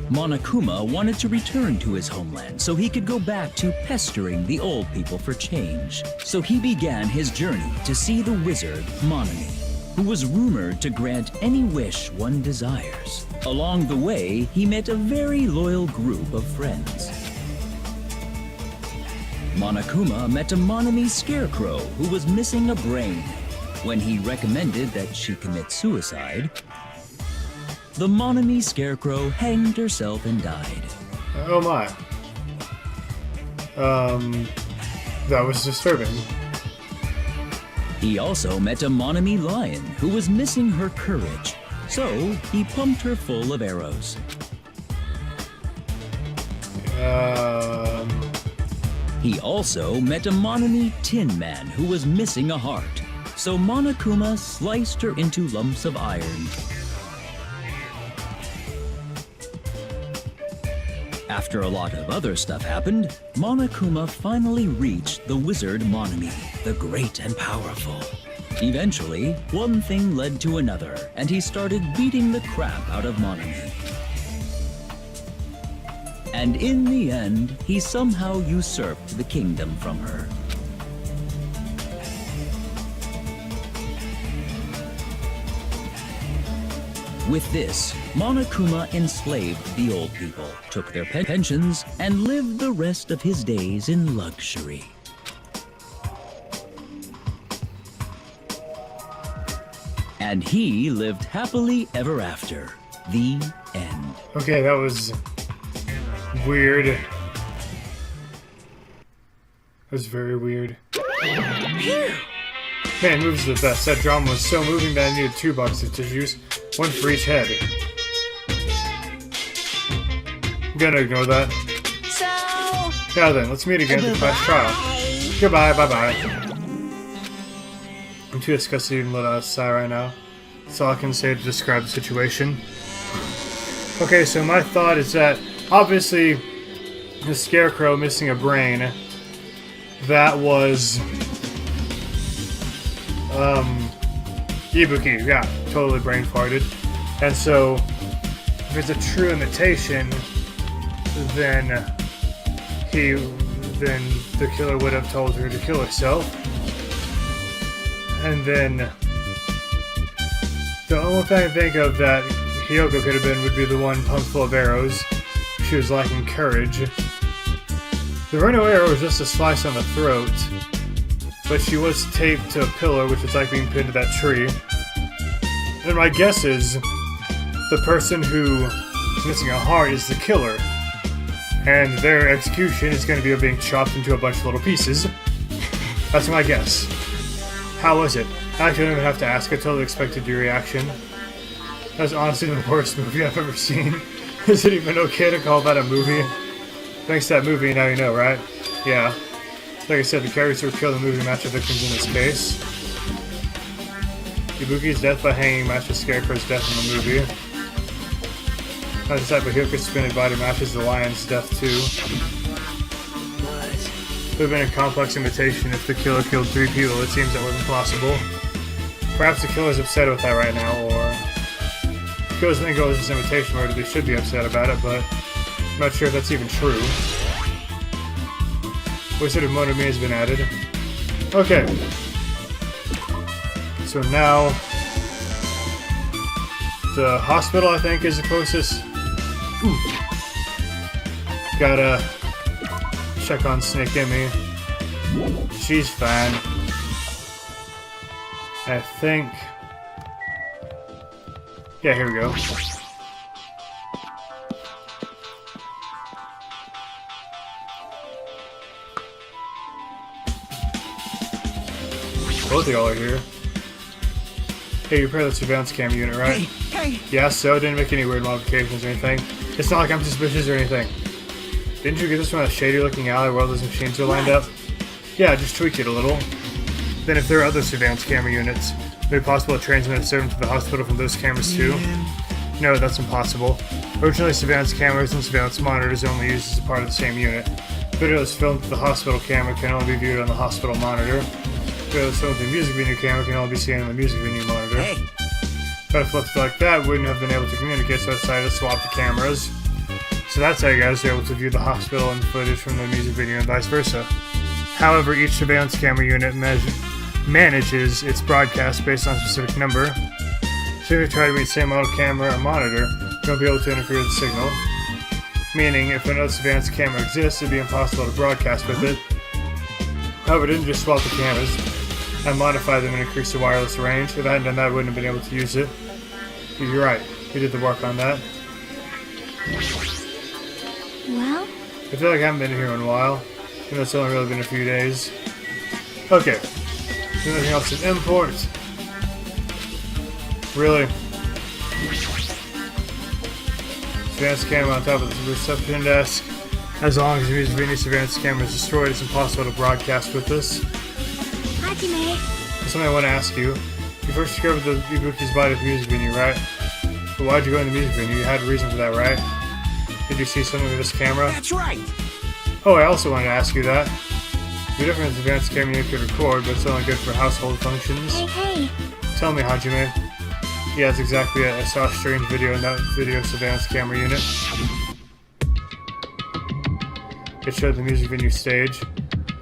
Monokuma wanted to return to his homeland so he could go back to pestering the old people for change. So he began his journey to see the wizard Monomi, who was rumored to grant any wish one desires. Along the way, he met a very loyal group of friends. Monokuma met a Monomi scarecrow who was missing a brain. When he recommended that she commit suicide, the Monomi scarecrow hanged herself and died. Oh my. That was disturbing. He also met a Monomi lion who was missing her courage, so he pumped her full of arrows. He also met a Monomi tin man who was missing a heart, so Monokuma sliced her into lumps of iron. After a lot of other stuff happened, Monokuma finally reached the wizard Monomi, the great and powerful. Eventually, one thing led to another, and he started beating the crap out of Monomi. And in the end, he somehow usurped the kingdom from her. With this, Monokuma enslaved the old people, took their pensions, and lived the rest of his days in luxury. And he lived happily ever after. The end. Okay, that was weird. That was very weird. Man, movies are the best. That drama was so moving that I needed 2 boxes of tissues, one for each head. I'm gonna ignore that. So, Now then, let's meet again at the class trial. Goodbye, bye-bye. I'm too disgusted to even let out a sigh right now. That's all I can say to describe the situation. Okay, so my thought is that, obviously, the scarecrow missing a brain, that was, Ibuki, yeah, totally brain farted. And so, if it's a true imitation, then the killer would have told her to kill herself. And then the only thing I think of that Hiyoko could have been would be the one pumped full of arrows. she was lacking courage. The runaway arrow was just a slice on the throat, but she was taped to a pillar, which is like being pinned to that tree. And my guess is the person who is missing a heart is the killer, and their execution is going to be being chopped into a bunch of little pieces. That's my guess. How was it? Actually, I don't even have to ask. I totally expected your reaction. That was honestly the worst movie I've ever seen. Is it even okay to call that a movie? Thanks to that movie, now you know, right? Yeah. Like I said, the characters who killed the movie match the victims in this case. Ibuki's death by hanging matches Scarecrow's death in the movie. Not the type of Hyoka's spinning body matches the lion's death too. It would have been a complex imitation if the killer killed 3 people. It seems that wasn't possible. Perhaps the killer's upset with that right now, or... If the killer's think it was his imitation murder, they should be upset about it, but I'm not sure if that's even true. Wizard of Monami has been added. Okay. So now... the hospital, I think, is the closest. Ooh. Gotta check on Snake Emmy. She's fine. I think... yeah, here we go. Both of y'all are here. Hey, you're part of the surveillance cam unit, right? Hey! Yeah, so didn't make any weird modifications or anything. It's not like I'm suspicious or anything. Didn't you get this from a shady-looking alley where all those machines are lined up? Yeah, just tweak it a little. Then if there are other surveillance camera units, would it be possible to transmit a signal to the hospital from those cameras too? No, that's impossible. Originally, surveillance cameras and surveillance monitors are only used as a part of the same unit. Videos filmed with the hospital camera can only be viewed on the hospital monitor. Videos filmed with the music venue camera can only be seen on the music venue monitor. Hey! But if left like that, wouldn't have been able to communicate, so I decided to swap the cameras. So that's how you guys are able to view the hospital and footage from the music video and vice versa. However, each surveillance camera unit manages its broadcast based on a specific number. So if you try to reach the same model camera or monitor, you won't be able to interfere with the signal. Meaning, if another surveillance camera exists, it'd be impossible to broadcast with it. However, I didn't just swap the cameras. I modified them and increased the wireless range. If I hadn't done that, I wouldn't have been able to use it. You're right. We did the work on that. Well? I feel like I haven't been here in a while. And it's only really been a few days. Okay. Anything else of import? Really? Surveillance camera on top of the reception desk. As long as the music venue surveillance camera is destroyed, it's impossible to broadcast with this. Hajime. There's something I want to ask you. You first discovered the Ibuki's body at the music venue, right? But why'd you go in the music venue? You had a reason for that, right? Did you see something with this camera? That's right! Oh, I also wanted to ask you that. The difference advanced camera you could record, but it's only good for household functions. Hey! Tell me, Hajime. Yeah, that's exactly it. I saw a strange video in that video surveillance camera unit. It showed the music venue stage.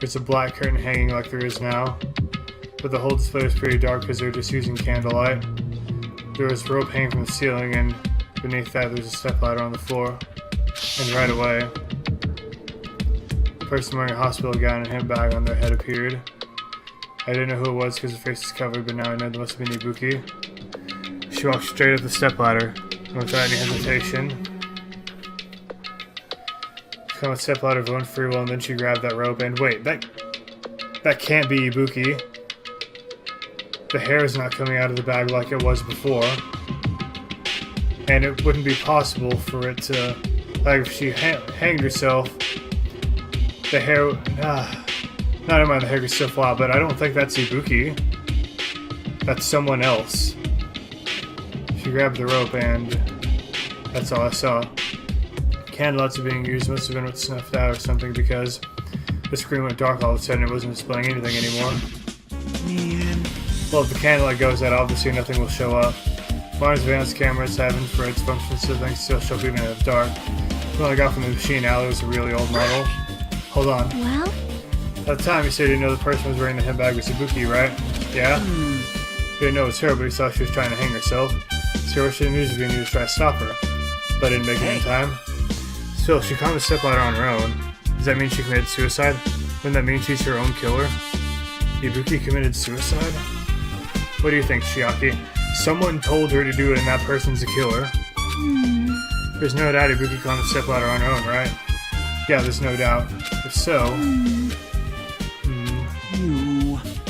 There's a black curtain hanging like there is now. But the whole display was pretty dark because they were just using candlelight. There was rope hanging from the ceiling, and beneath that there's a stepladder on the floor. And right away, a person wearing a hospital gown and handbag on their head appeared. I didn't know who it was because her face is covered, but now I know it must have been Ibuki. She walked straight up the stepladder, without any hesitation. She climbed the stepladder of one free will, and then she grabbed that rope, and wait, that can't be Ibuki. The hair is not coming out of the bag like it was before. And it wouldn't be possible for it to... like, if she hanged herself, the hair... never mind, the hair could still fall out, but I don't think that's Ibuki. That's someone else. She grabbed the rope, and that's all I saw. Candlelights are being used, must have been snuffed out or something, because the screen went dark all of a sudden. It wasn't displaying anything anymore. Man. Well, if the candlelight goes out, obviously nothing will show up. Modern advanced cameras have infrared functions, so things still show up even in the dark. The one I got from the machine alley was a really old model. Hold on. Well? At the time, you said you know the person who was wearing the handbag was Ibuki, right? Yeah? You didn't know it was her, but you thought she was trying to hang herself. So you rushed to the music venue to try to stop her. But didn't make it in time. Still, she climbed the stepladder on her own. Does that mean she committed suicide? Wouldn't that mean she's her own killer? Ibuki committed suicide? What do you think, Chiaki? Someone told her to do it and that person's a killer. There's no doubt Ibuki climbed the stepladder on her own, right? Yeah, there's no doubt. If so...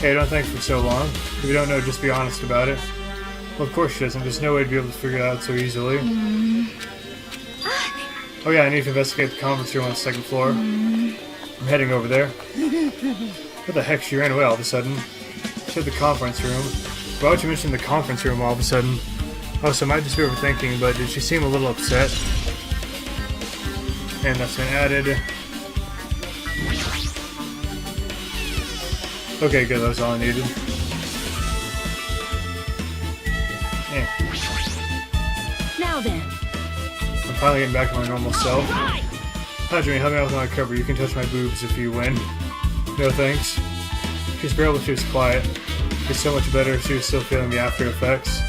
Hey, don't think for so long. If you don't know, just be honest about it. Well, of course she doesn't. There's no way to be able to figure it out so easily. Oh yeah, I need to investigate the conference room on the second floor. I'm heading over there. What the heck? She ran away all of a sudden. She said the conference room. Why would you mention the conference room all of a sudden? Oh, so I might just be overthinking, but did she seem a little upset? And that's been added. Okay, good, that was all I needed. Yeah. Now then. I'm finally getting back to my normal self. Hajime, help me out with my cover. You can touch my boobs if you win. No thanks. She's bearable if she was quiet. It's so much better if she was still feeling the after effects.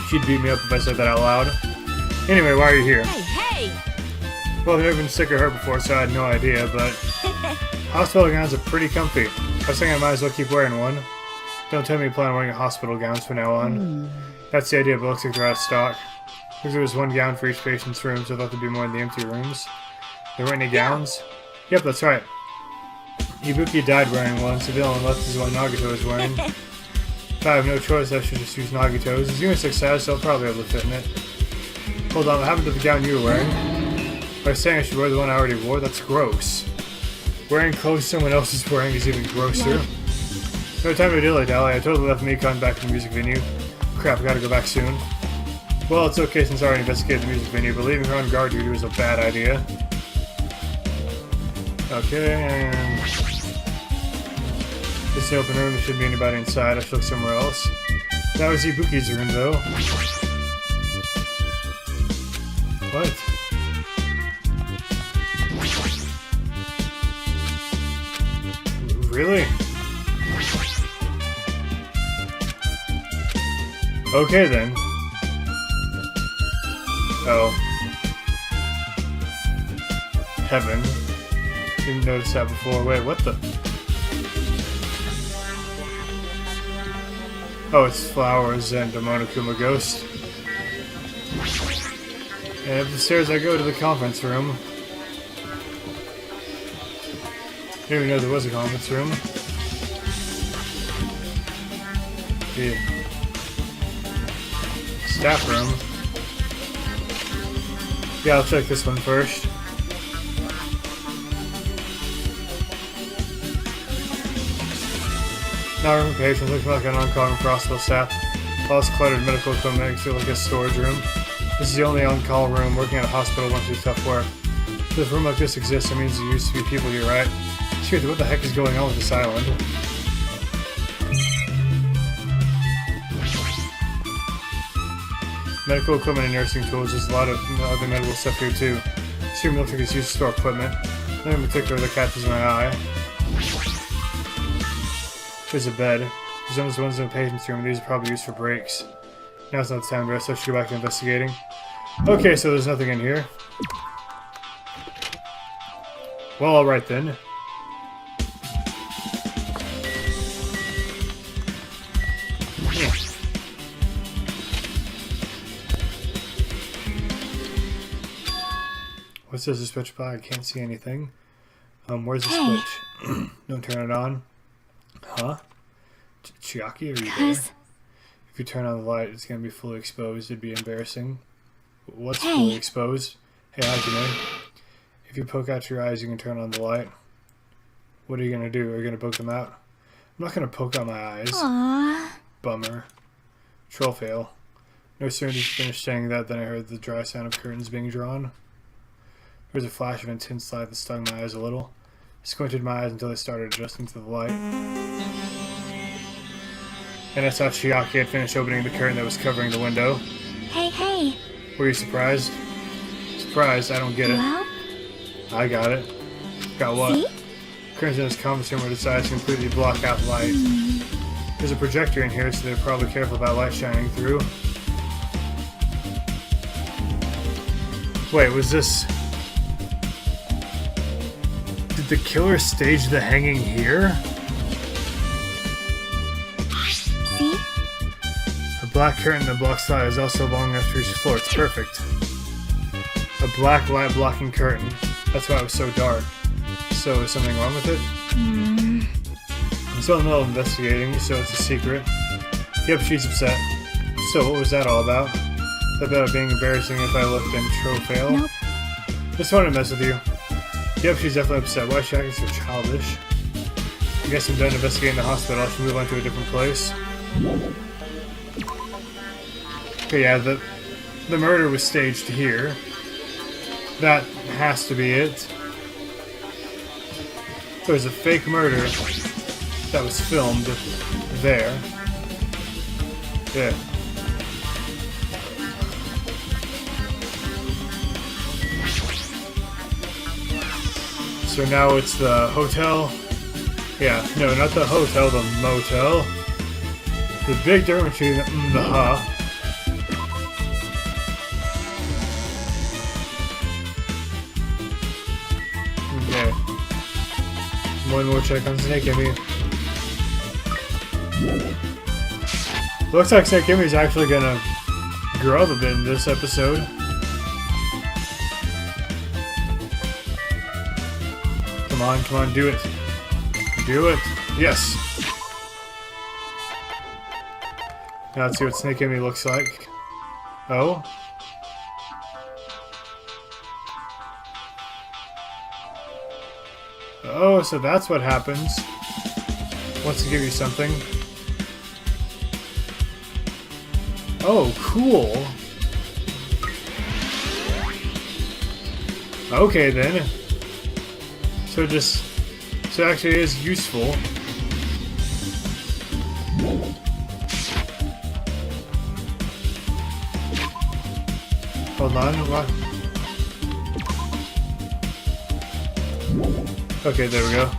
She'd beat me up if I said that out loud. Anyway, why are you here? Hey! Well, I've never been sick or hurt before, so I had no idea, but... Hospital gowns are pretty comfy. I was thinking I might as well keep wearing one. Don't tell me you plan on wearing hospital gowns from now on. That's the idea, but it looks like they're out of stock. Because there was one gown for each patient's room, so I thought there'd be more in the empty rooms. There weren't any gowns? Yep, that's right. Ibuki died wearing one, so the only one left is the one Nagito is wearing. If I have no choice, I should just use Nagito's. His unisex size, so I'll probably be able to fit in it. Hold on, what happened to the gown you were wearing? By saying I should wear the one I already wore, that's gross. Wearing clothes someone else is wearing is even grosser. No time to dilly-dally, I totally left Mikon back at the music venue. Crap, I gotta go back soon. Well, it's okay since I already investigated the music venue, but leaving her on guard duty was a bad idea. Okay, and... This is the open room, there shouldn't be anybody inside, I should look somewhere else. That was Ibuki's room, though. What? Really? Okay then. Oh. Heaven. Didn't notice that before. Wait, what the? Oh, it's flowers and a Monokuma ghost. And up the stairs I go to the conference room. I didn't even know there was a conference room. The staff room. Yeah, I'll check this one first. Now room for patients looks like an on-call room for hospital staff. All this cluttered medical equipment makes it look like a storage room. This is the only on-call room. Working at a hospital went through tough work. If a room like this exists, it means there used to be people here, right? Shoot, what the heck is going on with this island? Medical equipment and nursing tools. There's a lot of other medical stuff here too. This room looks like it's used to store equipment. Nothing in particular that catches my eye. There's a bed. There's almost ones in the patient's room. These are probably used for breaks. Now's not the time to rest, so I should go back to investigating. Okay, so there's nothing in here. Well, alright then. What says the switch by? I can't see anything. Where's the switch? Don't turn it on. Huh? Chiaki, are you there? If you turn on the light, it's gonna be fully exposed. It'd be embarrassing. What's fully exposed? Hey, Hajime. If you poke out your eyes, you can turn on the light. What are you gonna do? Are you gonna poke them out? I'm not gonna poke out my eyes. Aww. Bummer. Troll fail. No sooner did she finish saying that than I heard the dry sound of curtains being drawn. There was a flash of intense light that stung my eyes a little. I squinted my eyes until they started adjusting to the light. And I saw Chiaki had finished opening the curtain that was covering the window. Hey. Were you surprised? Surprised? I don't get it. Well? I got it. Got what? See? Curtains in this conference room were designed to completely block out light. There's a projector in here, so they're probably careful about light shining through. Wait, was this... Did the killer stage the hanging here? See? A black curtain that blocks light is also long enough to reach the floor. It's perfect. A black light blocking curtain. That's why it was so dark. So is something wrong with it? I'm still in the middle of investigating, so it's a secret. Yep, she's upset. So what was that all about? That about it being embarrassing if I looked and fail? Nope. Just wanted to mess with you. Yep, she's definitely upset. Why is she acting so childish? I guess I'm done investigating the hospital. I should move on to a different place. Okay, yeah, the murder was staged here. That has to be it. There was a fake murder that was filmed there. Yeah. So now it's the hotel. Yeah, no, not the hotel, the motel. The big difference between the Okay. One more check on Snake Emmy. Looks like Snake Emmy is actually gonna grow up a bit in this episode. Come on, do it. Do it. Yes. Now let's see what Snake Emmy looks like. Oh. Oh, so that's what happens. Wants to give you something. Oh, cool. Okay then. So it actually is useful. Hold on, what? Okay, there we go.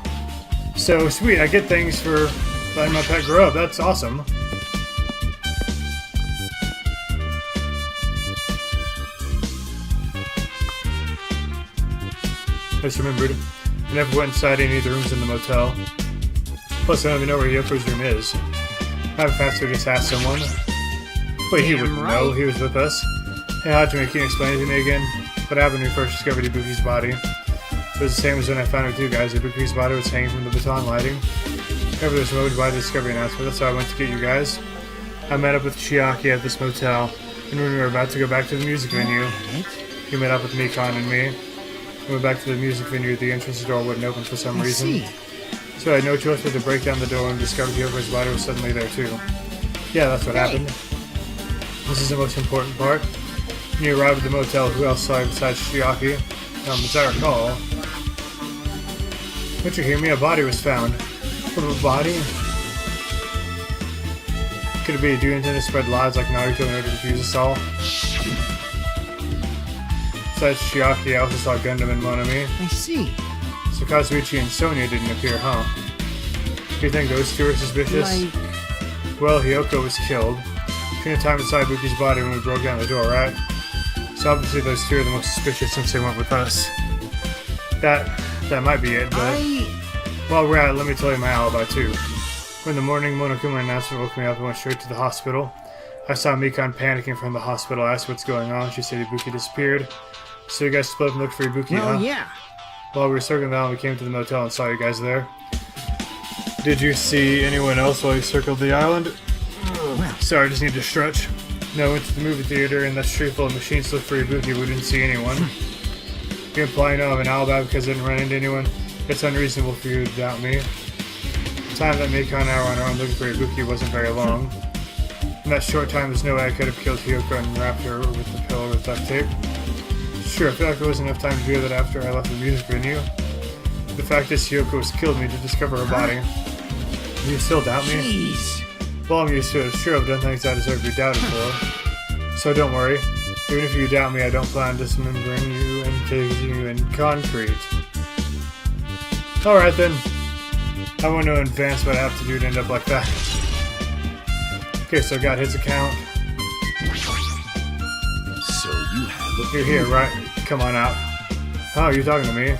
So sweet, I get things for letting my pet grow up. That's awesome. Just remembered, I never went inside any of the rooms in the motel. Plus, I don't even know where Yoko's room is. I have a fast to just ask someone. Wait, he wouldn't know. He was with us. Hey, Hajime, can you explain it to me again? What happened when we first discovered Ibuki's body? It was the same as when I found it with you guys. Ibuki's body was hanging from the baton lighting. However, there's no body discovery announcement. That's why I went to get you guys. I met up with Chiaki at this motel, and when we were about to go back to the music venue, he met up with Mikan and me. We went back to the music venue. The entrance door wouldn't open for some reason. So I had no choice but to break down the door and discover Yoko's body was suddenly there too. Yeah, that's what happened. This is the most important part. When you arrived at the motel, who else saw you besides Chiaki? As I recall. Don't you hear me? A body was found. What of a body? Could it be? Do you intend to spread lies like Naruto in order to confuse us all? Besides Chiaki, I also saw Gundam and Monami. I see. So Kazuichi and Sonia didn't appear, huh? Do you think those two are suspicious? Well, Hyoko was killed. Between the time inside Buki's body when we broke down the door, right? So obviously those two are the most suspicious since they went with us. That might be it, but... While we're at it, let me tell you my alibi too. When the morning Monokuma announcement woke me up, I went straight to the hospital. I saw Mikan panicking from the hospital. I asked what's going on. She said Ibuki disappeared. So you guys split up and looked for Ibuki, huh? Yeah. While we were circling down, we came to the motel and saw you guys there. Did you see anyone else while you circled the island? Sorry, I just need to stretch. No, I went to the movie theater and that street full of machines looked for Ibuki. We didn't see anyone. You imply you know I have an alibi because I didn't run into anyone? It's unreasonable for you to doubt me. The time that Mikan and I were on our own looking for Ibuki wasn't very long. In that short time, there's no way I could have killed Hyoko and wrapped her with the pillow with duct tape. Sure, I feel like there wasn't enough time to do that after I left the music venue. The fact is, Hyoko was killed me to discover her body. Do you still doubt me? Jeez. Well, I'm used to it. Sure, I've done things I deserve to be doubted for. So don't worry. Even if you doubt me, I don't plan on dismembering you and taking you in concrete. Alright then. I won't know in advance what I have to do to end up like that. Okay, so I got his account. So you have a You're here, right? come on out. Oh, you're talking to me?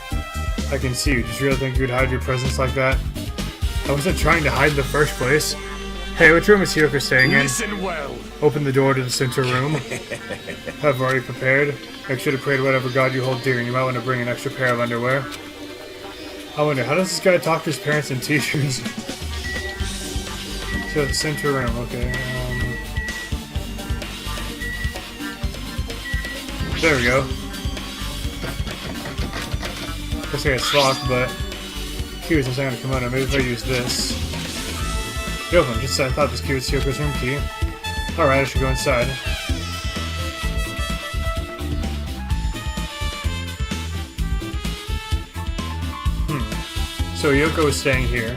I can see you. Did you really think you'd hide your presence like that? I wasn't trying to hide in the first place. Hey, which room is Hyoko staying in? Listen well. Open the door to the center room. I've already prepared. I should have prayed whatever god you hold dear, and you might want to bring an extra pair of underwear. I wonder, how does this guy talk to his parents in t-shirts? So the center room, okay. There we go. Looks like it's locked, but key was inside the kimono. Maybe if I use this. It opened, just as I thought. This key was Hyoko's room key. Alright, I should go inside. So Hyoko is staying here.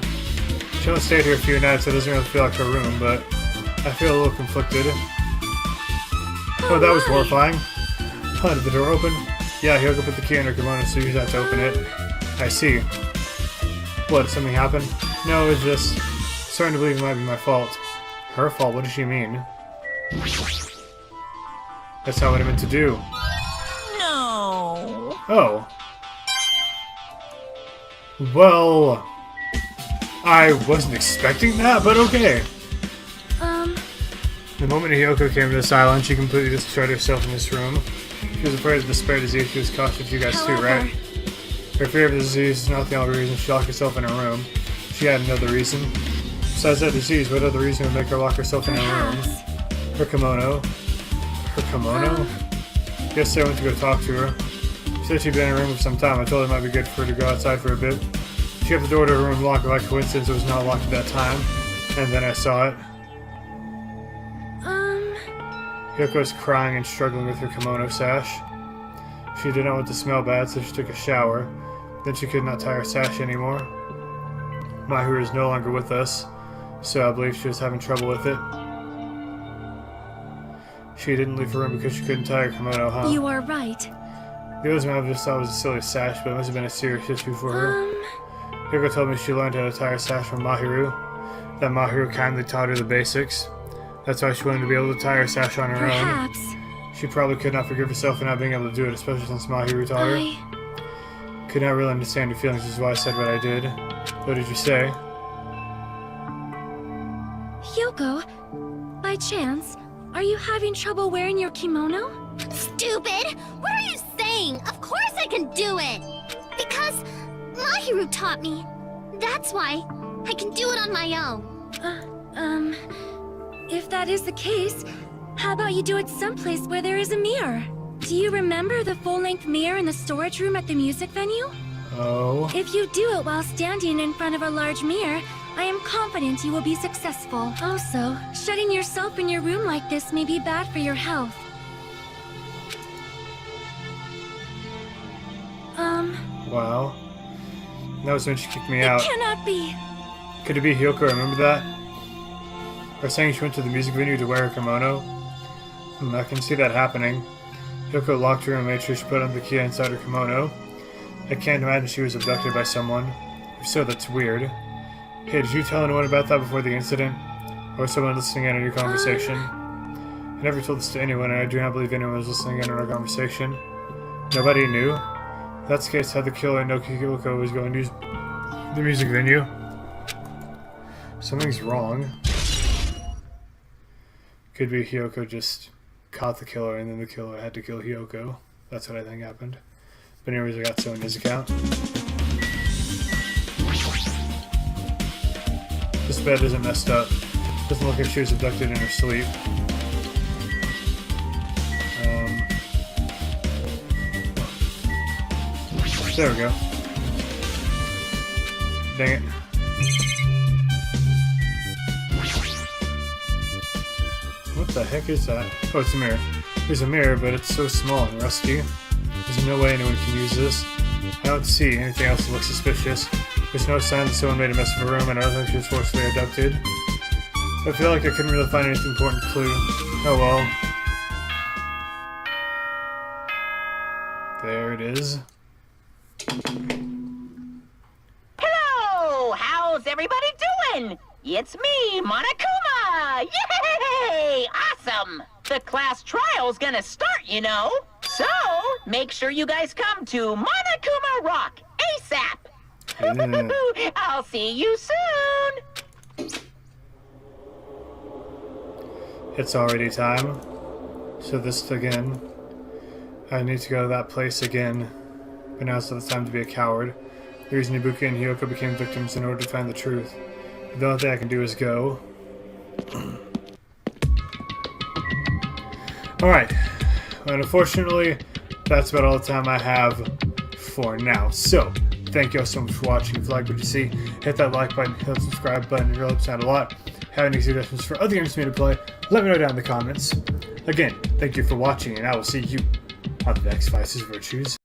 She only stayed here a few nights, so it doesn't really feel like her room, but I feel a little conflicted. Oh, that was horrifying. Oh, did the door open? Yeah, Hyoko put the key in her kimono, so you use that to open it. I see. What, did something happen? No, it's just starting to believe it might be my fault. Her fault? What does she mean? That's not what I meant to do. No. Oh. Well, I wasn't expecting that, but okay. The moment Hyoko came to this island, she completely destroyed herself in this room. She was afraid of the spare disease. She was cautious, you guys too, right? Her fear of the disease is not the only reason she locked herself in her room. She had another reason. Besides that disease, what other reason would make her lock herself in her room? Her kimono. Her kimono? Yesterday I went to go talk to her. She said she'd been in her room for some time. I told her it might be good for her to go outside for a bit. She kept the door to her room locked, but by coincidence it was not locked at that time. And then I saw it. Hyoko was crying and struggling with her kimono sash. She did not want to smell bad, so she took a shower. Then she could not tie her sash anymore. Mahiru is no longer with us, so I believe she was having trouble with it. She didn't leave her room because she couldn't tie her kimono, huh? You are right. The others might have just thought it was a silly sash, but it must have been a serious issue for her. Hyoko told me she learned how to tie her sash from Mahiru. That Mahiru kindly taught her the basics. That's why she wanted to be able to tie her sash on her own. She probably could not forgive herself for not being able to do it, especially since Mahiru taught her. Could not really understand your feelings, which is why I said what I did. What did you say? Hyoko, by chance, are you having trouble wearing your kimono? Stupid! What are you saying? Of course I can do it! Because Mahiru taught me. That's why I can do it on my own. If that is the case, how about you do it someplace where there is a mirror? Do you remember the full-length mirror in the storage room at the music venue? Oh. If you do it while standing in front of a large mirror, I am confident you will be successful. Also, shutting yourself in your room like this may be bad for your health. Wow. That was when she kicked me It out. cannot be. Could it be Hyoko? Remember that? Or saying she went to the music venue to wear her kimono? I can see that happening. Hyoko locked her room and made sure she put on the key inside her kimono. I can't imagine she was abducted by someone. If so, that's weird. Hey, did you tell anyone about that before the incident? Or was someone listening in on your conversation? I never told this to anyone, and I do not believe anyone was listening in on our conversation. Nobody knew? If that's the case, how the killer know Hyoko was going to use the music venue? Something's wrong. Could be Hyoko just caught the killer and then the killer had to kill Hyoko. That's what I think happened. But anyways, I got so in his account. This bed isn't messed up. Doesn't look like she was abducted in her sleep. There we go. Dang it. What the heck is that? Oh, it's a mirror. There's a mirror, but it's so small and rusty. There's no way anyone can use this. I don't see anything else that looks suspicious. There's no sign that someone made a mess of her room, and I don't think she was forcibly abducted. I feel like I couldn't really find anything important clue. Oh well. There it is. Hello! How's everybody doing? It's me, Monokuma! Yay! Awesome! The class trial's gonna start, you know. So, make sure you guys come to Monokuma Rock ASAP. Yeah. I'll see you soon. It's already time. So this again. I need to go to that place again. But now's not the time to be a coward. The reason Ibuki and Hiyoko became victims in order to find the truth. The only thing I can do is go. Alright. And unfortunately, that's about all the time I have for now. So, thank you all so much for watching. If you like what you see, hit that like button, hit that subscribe button. It really helps out a lot. Have any suggestions for other games for me to play? Let me know down in the comments. Again, thank you for watching, and I will see you on the next Vyse's Virtues.